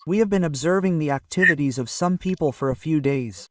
We have been observing the activities of some people for a few days.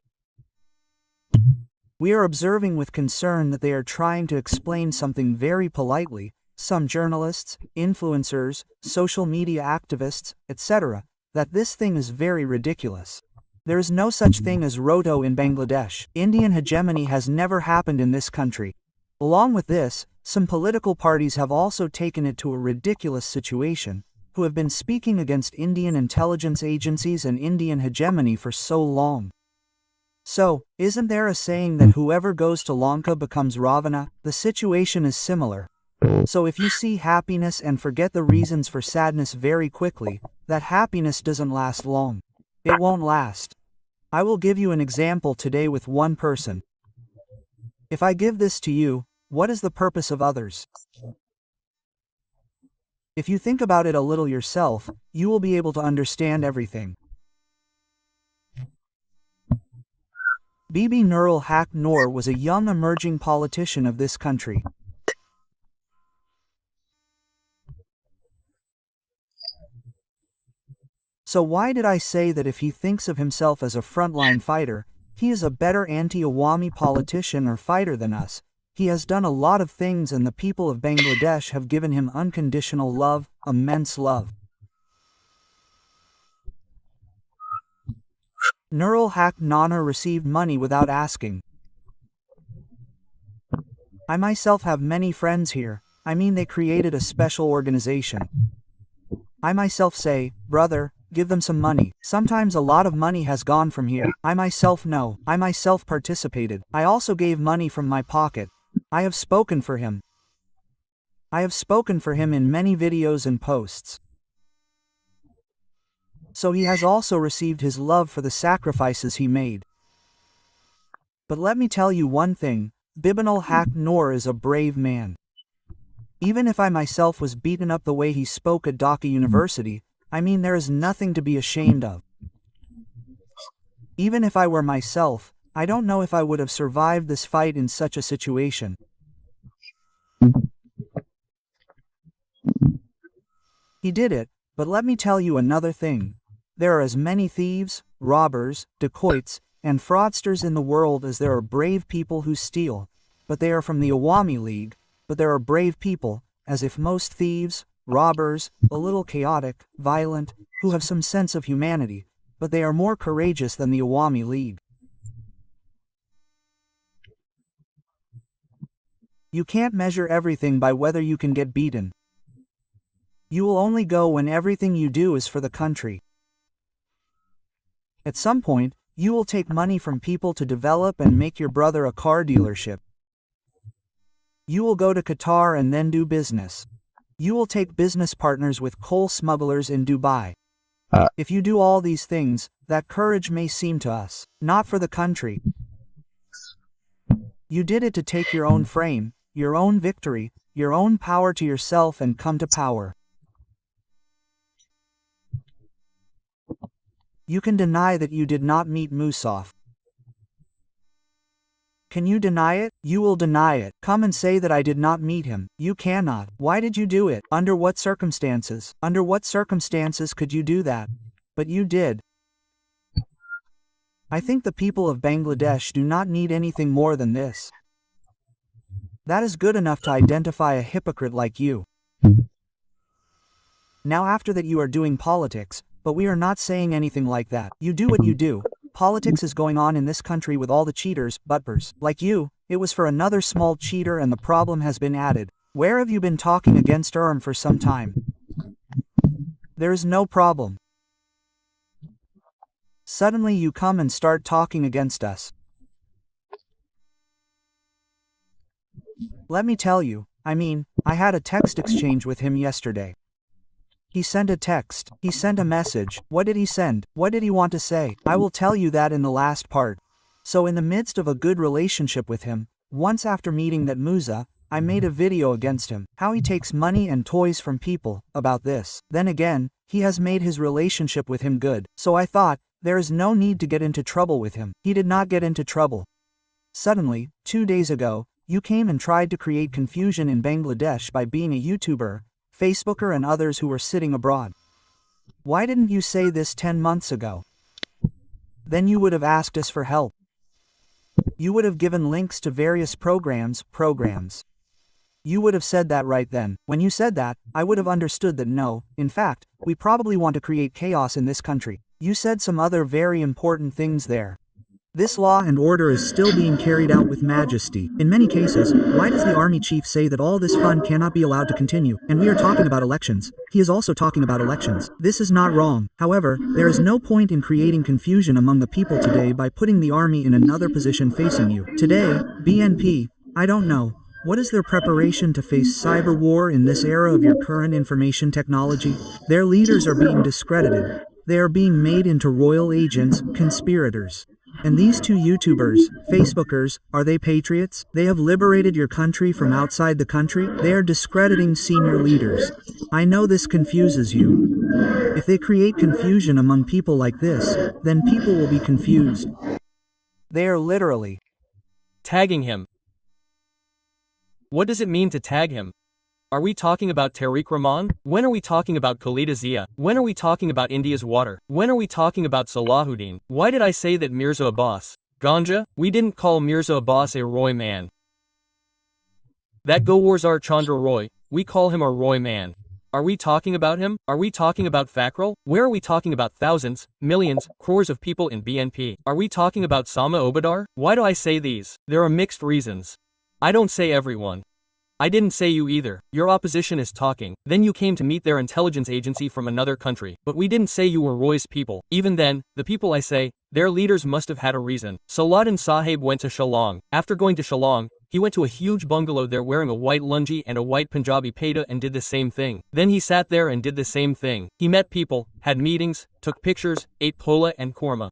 We are observing with concern that they are trying to explain something very politely, some journalists, influencers, social media activists, etc., that this thing is very ridiculous. There is no such thing as roto in Bangladesh. Indian hegemony has never happened in this country. Along with this, some political parties have also taken it to a ridiculous situation, who have been speaking against Indian intelligence agencies and Indian hegemony for so long. So, isn't there a saying that whoever goes to Lanka becomes Ravana? The situation is similar. So if you see happiness and forget the reasons for sadness very quickly, that happiness doesn't last long. It won't last. I will give you an example today with one person. If I give this to you, what is the purpose of others? If you think about it a little yourself, you will be able to understand everything. Bibi Nurul Haq Noor was a young emerging politician of this country. So why did I say that if he thinks of himself as a frontline fighter, he is a better anti-Awami politician or fighter than us? He has done a lot of things and the people of Bangladesh have given him unconditional love, immense love. Nurul Haq Noor received money without asking. I myself have many friends here. I mean, they created a special organization. I myself say, brother, give them some money. Sometimes a lot of money has gone from here. I myself know. I myself participated. I also gave money from my pocket. I have spoken for him. I have spoken for him in many videos and posts. So he has also received his love for the sacrifices he made. But let me tell you one thing, Bibinul Haq Noor is a brave man. Even if I myself was beaten up the way he spoke at Dhaka University, I mean, there is nothing to be ashamed of. Even if I were myself, I don't know if I would have survived this fight in such a situation. He did it, but let me tell you another thing. There are as many thieves, robbers, dacoits, and fraudsters in the world as there are brave people who steal, but they are from the Awami League, but there are brave people, as if most thieves, robbers, a little chaotic, violent, who have some sense of humanity, but they are more courageous than the Awami League. You can't measure everything by whether you can get beaten. You will only go when everything you do is for the country. At some point, you will take money from people to develop and make your brother a car dealership. You will go to Qatar and then do business. You will take business partners with coal smugglers in Dubai. If you do all these things, that courage may seem to us, not for the country. You did it to take your own fame, your own victory, your own power to yourself and come to power. You can deny that you did not meet Musaf. Can you deny it? You will deny it. Come and say that I did not meet him. You cannot. Why did you do it? Under what circumstances? Under what circumstances could you do that? But you did. I think the people of Bangladesh do not need anything more than this. That is good enough to identify a hypocrite like you. Now after that you are doing politics, but we are not saying anything like that. You do what you do. Politics is going on in this country with all the cheaters, butters, like you. It was for another small cheater and the problem has been added. Where have you been talking against for some time? There is no problem. Suddenly you come and start talking against us. Let me tell you, I had a text exchange with him yesterday. He sent a text, he sent a message. What did he send? What did he want to say? I will tell you that in the last part. So in the midst of a good relationship with him, once after meeting that Musa, I made a video against him, how he takes money and toys from people, about this. Then again, he has made his relationship with him good. So I thought, there is no need to get into trouble with him. He did not get into trouble. Suddenly, 2 days ago, you came and tried to create confusion in Bangladesh by being a YouTuber, Facebooker and others who were sitting abroad. Why didn't you say this 10 months ago? Then you would have asked us for help. You would have given links to various programs. You would have said that right then. When you said that, I would have understood that no, in fact, we probably want to create chaos in this country. You said some other very important things there. This law and order is still being carried out with majesty. In many cases, why does the army chief say that all this fun cannot be allowed to continue? And we are talking about elections. He is also talking about elections. This is not wrong. However, there is no point in creating confusion among the people today by putting the army in another position facing you. Today, BNP, I don't know. What is their preparation to face cyber war in this era of your current information technology? Their leaders are being discredited. They are being made into royal agents, conspirators. And these two YouTubers, Facebookers, are they patriots? They have liberated your country from outside the country? They are discrediting senior leaders. I know this confuses you. If they create confusion among people like this, then people will be confused. They are literally tagging him. What does it mean to tag him? Are we talking about Tariq Rahman? When are we talking about Khalida Zia? When are we talking about India's water? When are we talking about Salahuddin? Why did I say that Mirza Abbas? Ganja? We didn't call Mirza Abbas a Roy man. That Gowarzar Chandra Roy, we call him a Roy man. Are we talking about him? Are we talking about Fakral? Where are we talking about thousands, millions, crores of people in BNP? Are we talking about Sama Obadar? Why do I say these? There are mixed reasons. I don't say everyone. I didn't say you either. Your opposition is talking. Then you came to meet their intelligence agency from another country. But we didn't say you were Roy's people. Even then, the people I say, their leaders must have had a reason. Salahuddin Sahib went to Shillong. After going to Shillong, he went to a huge bungalow there wearing a white lungi and a white Punjabi paida and did the same thing. Then he sat there and did the same thing. He met people, had meetings, took pictures, ate pola and korma.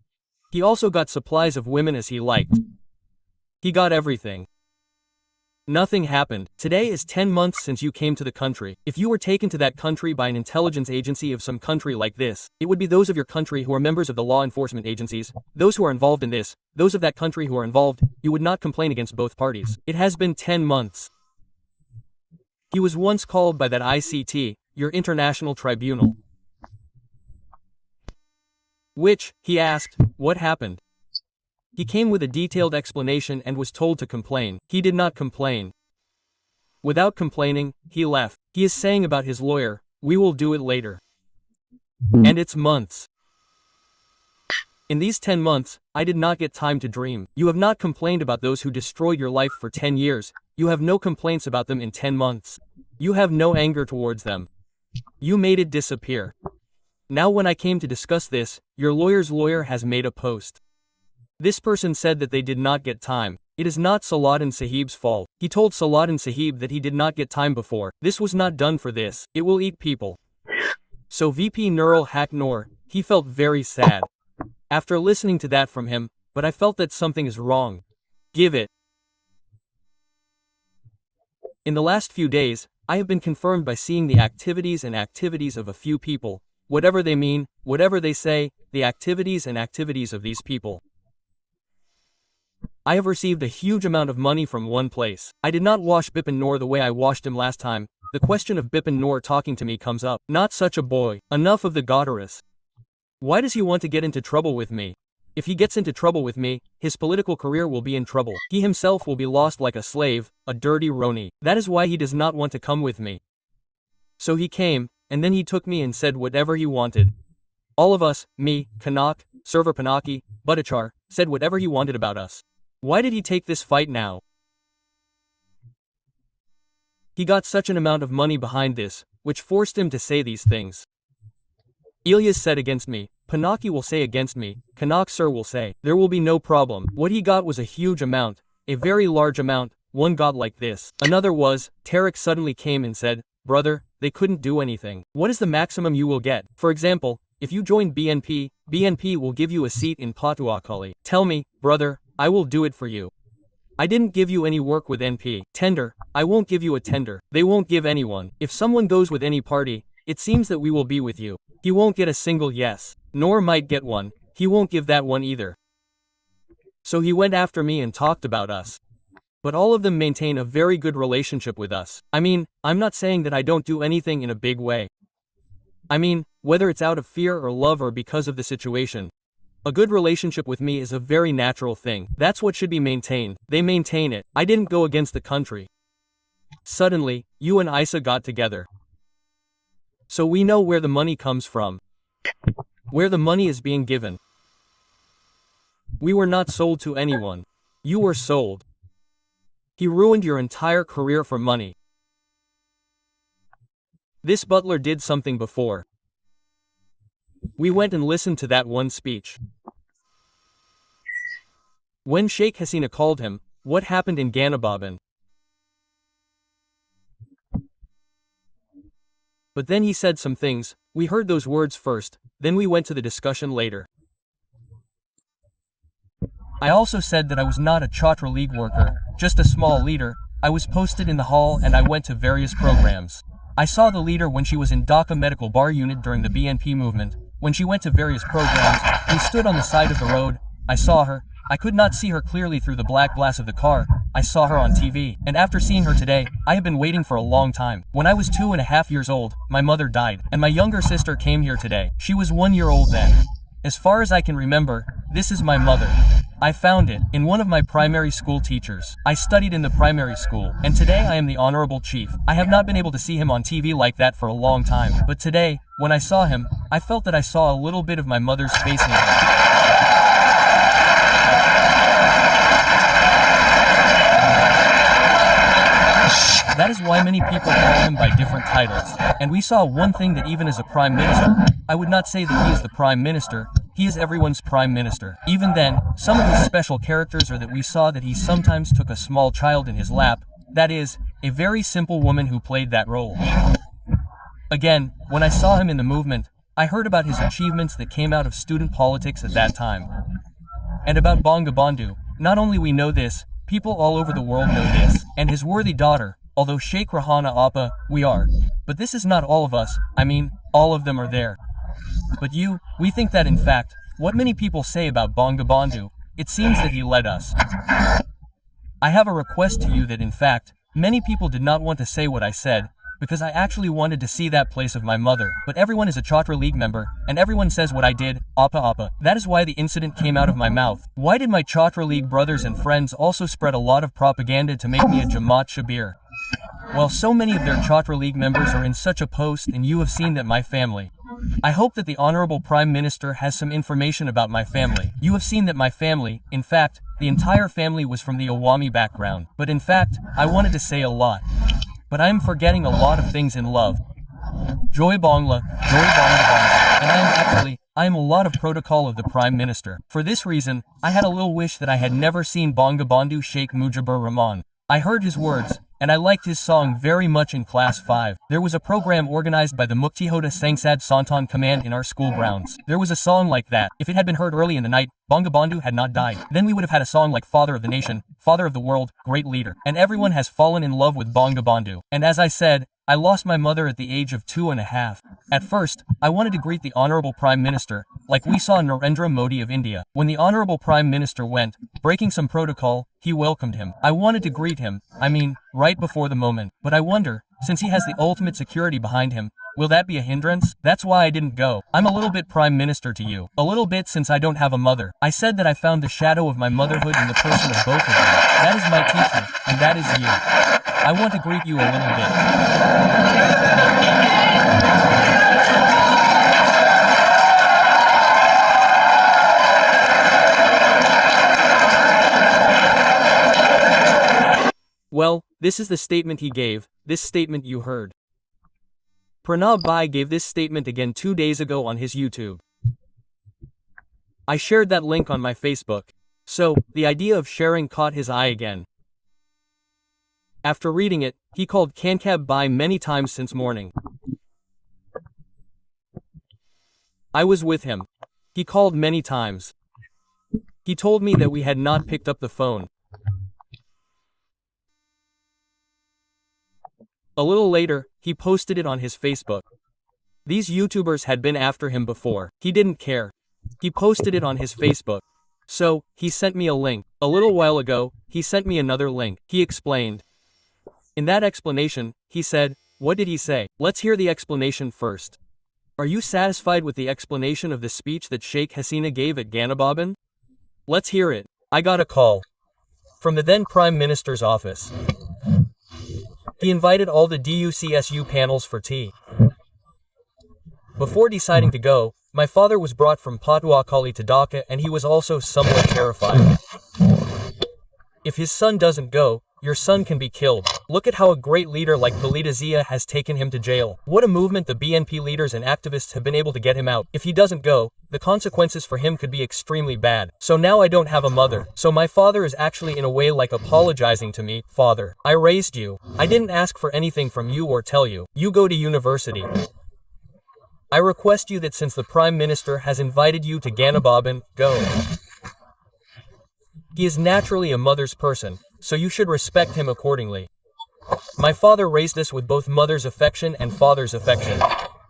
He also got supplies of women as he liked. He got everything. Nothing happened. Today is 10 months since you came to the country. If you were taken to that country by an intelligence agency of some country like this, it would be those of your country who are members of the law enforcement agencies, those who are involved in this, those of that country who are involved, you would not complain against both parties. It has been 10 months. He was once called by that ICT, your international tribunal. Which, he asked, what happened? He came with a detailed explanation and was told to complain. He did not complain. Without complaining, he left. He is saying about his lawyer, we will do it later. And it's months. In these 10 months, I did not get time to dream. You have not complained about those who destroyed your life for 10 years. You have no complaints about them in 10 months. You have no anger towards them. You made it disappear. Now when I came to discuss this, your lawyer's lawyer has made a post. This person said that they did not get time. It is not Salahuddin Sahib's fault. He told Salahuddin Sahib that he did not get time before. This was not done for this. It will eat people. So VP Nurul Haq Noor, he felt very sad. After listening to that from him, but I felt that something is wrong. Give it. In the last few days, I have been confirmed by seeing the activities of a few people. Whatever they mean, whatever they say, the activities of these people. I have received a huge amount of money from one place. I did not wash Bipin Noor the way I washed him last time. The question of Bipin Noor talking to me comes up. Not such a boy. Enough of the Gadaras. Why does he want to get into trouble with me? If he gets into trouble with me, his political career will be in trouble. He himself will be lost like a slave, a dirty Roni. That is why he does not want to come with me. So he came, and then he took me and said whatever he wanted. All of us, me, Kanak, Server Pinaki, Bhattacharya, said whatever he wanted about us. Why did he take this fight now? He got such an amount of money behind this, which forced him to say these things. Elias said against me, Pinaki will say against me, Kanak sir will say, there will be no problem. What he got was a huge amount, a very large amount, one got like this. Another was, Tariq suddenly came and said, brother, they couldn't do anything. What is the maximum you will get? For example, if you join BNP, BNP will give you a seat in Patuakhali. Tell me, brother, I will do it for you. I didn't give you any work with NP. Tender, I won't give you a tender. They won't give anyone. If someone goes with any party, it seems that we will be with you. He won't get a single yes. Nor might get one. He won't give that one either. So he went after me and talked about us. But all of them maintain a very good relationship with us. I mean, I'm not saying that I don't do anything in a big way. I mean, whether it's out of fear or love or because of the situation. A good relationship with me is a very natural thing. That's what should be maintained. They maintain it. I didn't go against the country. Suddenly, you and Isa got together. So we know where the money comes from. Where the money is being given. We were not sold to anyone. You were sold. He ruined your entire career for money. This butler did something before. We went and listened to that one speech. When Sheikh Hasina called him, what happened in Ganababan? But then he said some things, we heard those words first, then we went to the discussion later. I also said that I was not a Chhatra League worker, just a small leader. I was posted in the hall and I went to various programs. I saw the leader when she was in Dhaka Medical Bar Unit during the BNP movement. When she went to various programs, we stood on the side of the road. I saw her. I could not see her clearly through the black glass of the car. I saw her on TV. And after seeing her today, I have been waiting for a long time. When I was 2.5 years old, my mother died. And my younger sister came here today. She was 1 year old then. As far as I can remember, this is my mother. I found it in one of my primary school teachers. I studied in the primary school, and today I am the Honorable Chief. I have not been able to see him on TV like that for a long time, but today, when I saw him, I felt that I saw a little bit of my mother's face in him. That is why many people call him by different titles. And we saw one thing that even as a prime minister, I would not say that he is the prime minister, he is everyone's prime minister. Even then, some of his special characters are that we saw that he sometimes took a small child in his lap, that is, a very simple woman who played that role. Again, when I saw him in the movement, I heard about his achievements that came out of student politics at that time. And about Bangabandhu, not only we know this, people all over the world know this, and his worthy daughter, although Sheikh Rahana Appa, we are. But this is not all of us, I mean, all of them are there. But we think that in fact, what many people say about Bangabandhu, it seems that he led us. I have a request to you that in fact, many people did not want to say what I said, because I actually wanted to see that place of my mother, but everyone is a Chhatra League member, and everyone says what I did, Appa Appa. That is why the incident came out of my mouth. Why did my Chhatra League brothers and friends also spread a lot of propaganda to make me a Jamaat Shabir? Well, so many of their Chhatra League members are in such a post and you have seen that my family. I hope that the Honorable Prime Minister has some information about my family. You have seen that my family, in fact, the entire family was from the Awami background. But in fact, I wanted to say a lot. But I am forgetting a lot of things in love. Joy Bangla, Joy Bangla, and I am a lot of protocol of the Prime Minister. For this reason, I had a little wish that I had never seen Bangabandhu Sheikh Mujibur Rahman. I heard his words, and I liked his song very much in class 5. There was a program organized by the Muktihota Sangsad Santan Command in our school grounds. There was a song like that. If it had been heard early in the night, Bangabandhu had not died. Then we would have had a song like Father of the Nation, Father of the World, Great Leader. And everyone has fallen in love with Bangabandhu. And as I said, I lost my mother at the age of 2.5. At first, I wanted to greet the Honorable Prime Minister, like we saw Narendra Modi of India. When the Honorable Prime Minister went, breaking some protocol, he welcomed him. I wanted to greet him, I mean, right before the moment. But I wonder, since he has the ultimate security behind him, will that be a hindrance? That's why I didn't go. I'm a little bit Prime Minister to you. A little bit since I don't have a mother. I said that I found the shadow of my motherhood in the person of both of you. That is my teacher, and that is you. I want to greet you a little bit. Well, this is the statement he gave, this statement you heard. Pranab Bhai gave this statement again 2 days ago on his YouTube. I shared that link on my Facebook. So, the idea of sharing caught his eye again. After reading it, he called Kankab Bhai many times since morning. I was with him. He called many times. He told me that we had not picked up the phone. A little later, he posted it on his Facebook. These YouTubers had been after him before. He didn't care. He posted it on his Facebook. So, he sent me a link. A little while ago, he sent me another link. He explained. In that explanation, he said, what did he say? Let's hear the explanation first. Are you satisfied with the explanation of the speech that Sheikh Hasina gave at Ganababan? Let's hear it. I got a call from the then Prime Minister's office. He invited all the DUCSU panels for tea. Before deciding to go, my father was brought from Patuakhali to Dhaka and he was also somewhat terrified. If his son doesn't go, your son can be killed. Look at how a great leader like Khalida Zia has taken him to jail. What a movement the BNP leaders and activists have been able to get him out. If he doesn't go, the consequences for him could be extremely bad. So now I don't have a mother. So my father is actually in a way like apologizing to me. Father, I raised you. I didn't ask for anything from you or tell you. You go to university. I request you that since the Prime Minister has invited you to Ganababan, go. He is naturally a mother's person, so you should respect him accordingly. My father raised us with both mother's affection and father's affection.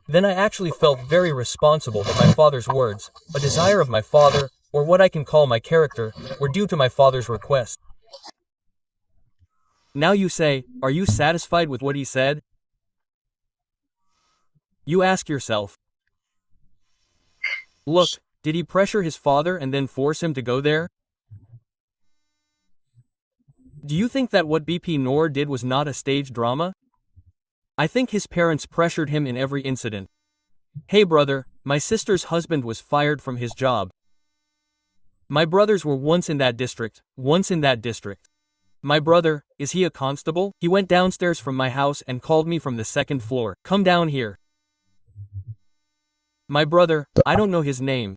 Then I actually felt very responsible that my father's words, a desire of my father, or what I can call my character, were due to my father's request. Now you say, are you satisfied with what he said? You ask yourself, look, did he pressure his father and then force him to go there? Do you think that what BP Noor did was not a stage drama? I think his parents pressured him in every incident. Hey brother, my sister's husband was fired from his job. My brothers were once in that district. My brother, is he a constable? He went downstairs from my house and called me from the second floor. Come down here. My brother, I don't know his name.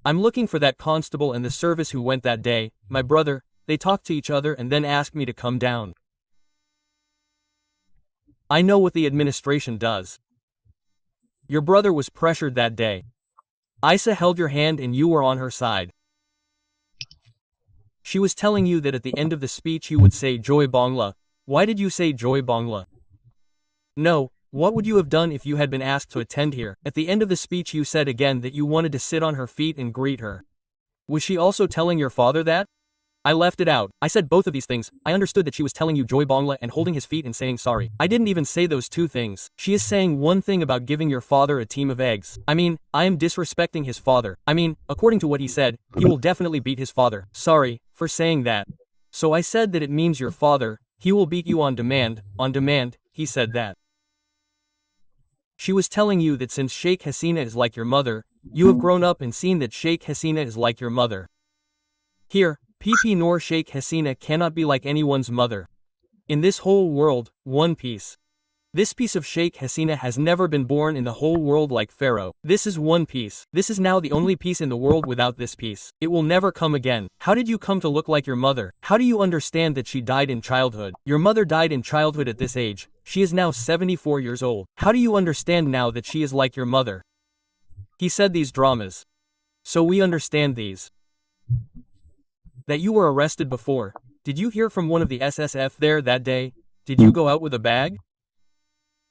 I'm looking for that constable and the service who went that day. My brother, they talked to each other and then asked me to come down. I know what the administration does. Your brother was pressured that day. Isa held your hand and you were on her side. She was telling you that at the end of the speech you would say Joy Bangla. Why did you say Joy Bangla? No. What would you have done if you had been asked to attend here? At the end of the speech you said again that you wanted to sit on her feet and greet her. Was she also telling your father that? I left it out. I said both of these things. I understood that she was telling you Joy Bangla and holding his feet and saying sorry. I didn't even say those two things. She is saying one thing about giving your father a team of eggs. I mean, I am disrespecting his father. I mean, according to what he said, he will definitely beat his father. Sorry for saying that. So I said that it means your father, he will beat you on demand, he said that. She was telling you that since Sheikh Hasina is like your mother, you have grown up and seen that Sheikh Hasina is like your mother. Here, PP Noor Sheikh Hasina cannot be like anyone's mother. In this whole world, one piece. This piece of Sheikh Hasina has never been born in the whole world like Pharaoh. This is one piece. This is now the only piece in the world without this piece. It will never come again. How did you come to look like your mother? How do you understand that she died in childhood? Your mother died in childhood at this age. She is now 74 years old. How do you understand now that she is like your mother? He said these dramas. So we understand these. That you were arrested before. Did you hear from one of the SSF there that day? Did you go out with a bag?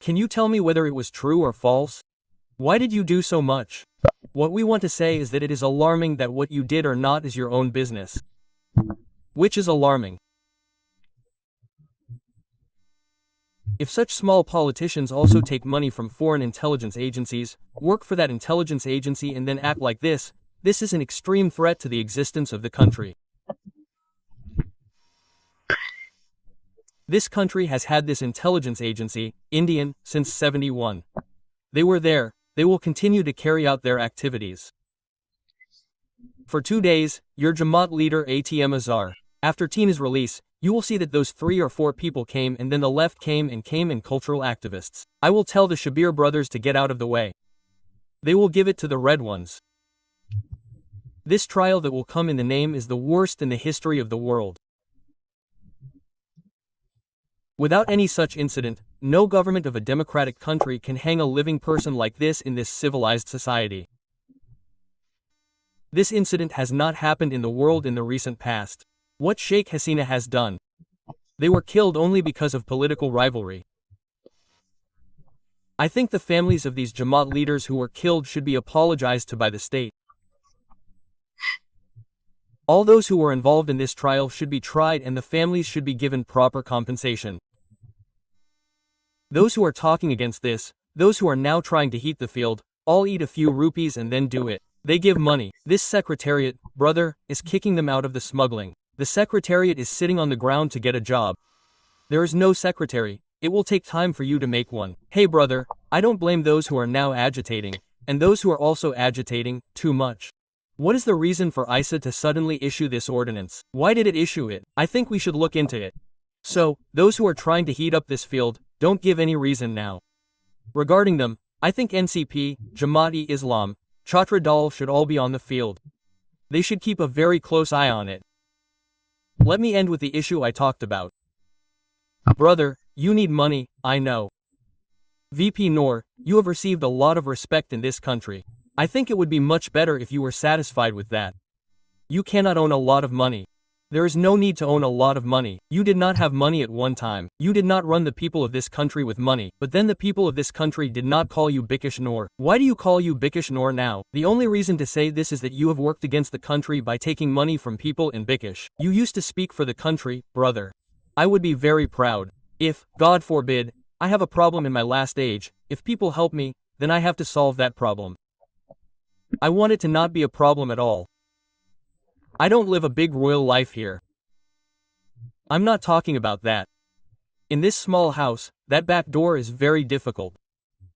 Can you tell me whether it was true or false? Why did you do so much? What we want to say is that it is alarming that what you did or not is your own business. Which is alarming. If such small politicians also take money from foreign intelligence agencies, work for that intelligence agency and then act like this is an extreme threat to the existence of the country. This country has had this intelligence agency, Indian, since '71. They were there, they will continue to carry out their activities. For 2 days, your Jamaat leader ATM Azhar. After Tina's release, you will see that those 3 or 4 people came and then the left came and cultural activists. I will tell the Shabir brothers to get out of the way. They will give it to the red ones. This trial that will come in the name is the worst in the history of the world. Without any such incident, no government of a democratic country can hang a living person like this in this civilized society. This incident has not happened in the world in the recent past. What Sheikh Hasina has done. They were killed only because of political rivalry. I think the families of these Jamaat leaders who were killed should be apologized to by the state. All those who were involved in this trial should be tried and the families should be given proper compensation. Those who are talking against this, those who are now trying to heat the field, all eat a few rupees and then do it. They give money. This secretariat, brother, is kicking them out of the smuggling. The secretariat is sitting on the ground to get a job. There is no secretary. It will take time for you to make one. Hey brother, I don't blame those who are now agitating, and those who are also agitating, too much. What is the reason for ISA to suddenly issue this ordinance? Why did it issue it? I think we should look into it. So, those who are trying to heat up this field, don't give any reason now. Regarding them, I think NCP, Jamaat-e-Islam, Chhatra Dal should all be on the field. They should keep a very close eye on it. Let me end with the issue I talked about. Brother, you need money, I know. VP Noor, you have received a lot of respect in this country. I think it would be much better if you were satisfied with that. You cannot own a lot of money. There is no need to own a lot of money. You did not have money at one time. You did not run the people of this country with money, but then the people of this country did not call you Bikash Noor. Why do you call you Bikash Noor now? The only reason to say this is that you have worked against the country by taking money from people in Bikash. You used to speak for the country, brother. I would be very proud. If, God forbid, I have a problem in my last age, if people help me, then I have to solve that problem. I want it to not be a problem at all. I don't live a big royal life here. I'm not talking about that. In this small house, that back door is very difficult.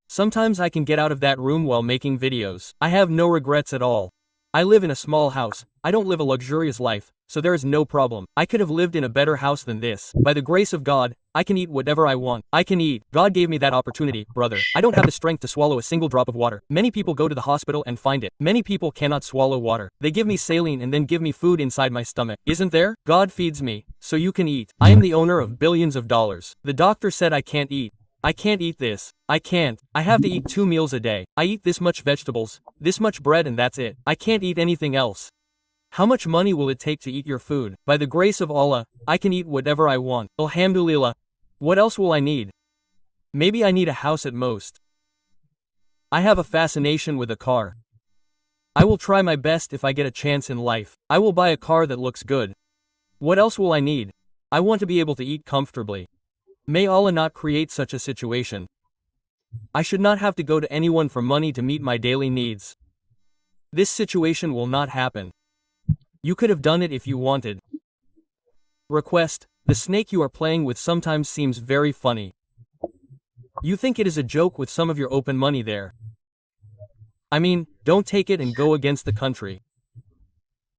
Sometimes I can get out of that room while making videos. I have no regrets at all. I live in a small house. I don't live a luxurious life, so there is no problem. I could have lived in a better house than this. By the grace of God, I can eat whatever I want. I can eat. God gave me that opportunity, brother. I don't have the strength to swallow a single drop of water. Many people go to the hospital and find it. Many people cannot swallow water. They give me saline and then give me food inside my stomach. Isn't there? God feeds me, so you can eat. I am the owner of billions of dollars. The doctor said I can't eat. I can't eat this. I can't. I have to eat 2 meals a day. I eat this much vegetables, this much bread, and that's it. I can't eat anything else. How much money will it take to eat your food? By the grace of Allah, I can eat whatever I want. Alhamdulillah. What else will I need? Maybe I need a house at most. I have a fascination with a car. I will try my best if I get a chance in life. I will buy a car that looks good. What else will I need? I want to be able to eat comfortably. May Allah not create such a situation. I should not have to go to anyone for money to meet my daily needs. This situation will not happen. You could have done it if you wanted. Request: the snake you are playing with sometimes seems very funny. You think it is a joke with some of your open money there. I mean, don't take it and go against the country.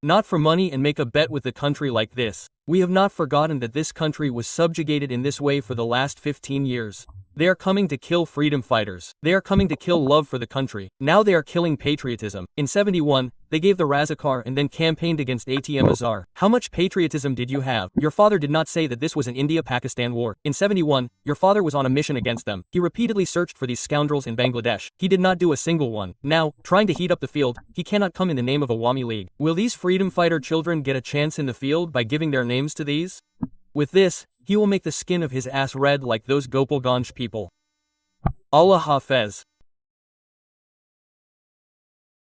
Not for money and make a bet with the country like this. We have not forgotten that this country was subjugated in this way for the last 15 years. They are coming to kill freedom fighters. They are coming to kill love for the country. Now they are killing patriotism. In 71, they gave the Razakar and then campaigned against ATM Azhar. How much patriotism did you have? Your father did not say that this was an India-Pakistan war. In 71, your father was on a mission against them. He repeatedly searched for these scoundrels in Bangladesh. He did not do a single one. Now, trying to heat up the field, he cannot come in the name of Awami League. Will these freedom fighter children get a chance in the field by giving their names to these? With this, he will make the skin of his ass red like those Gopalganj people. Allah Hafez.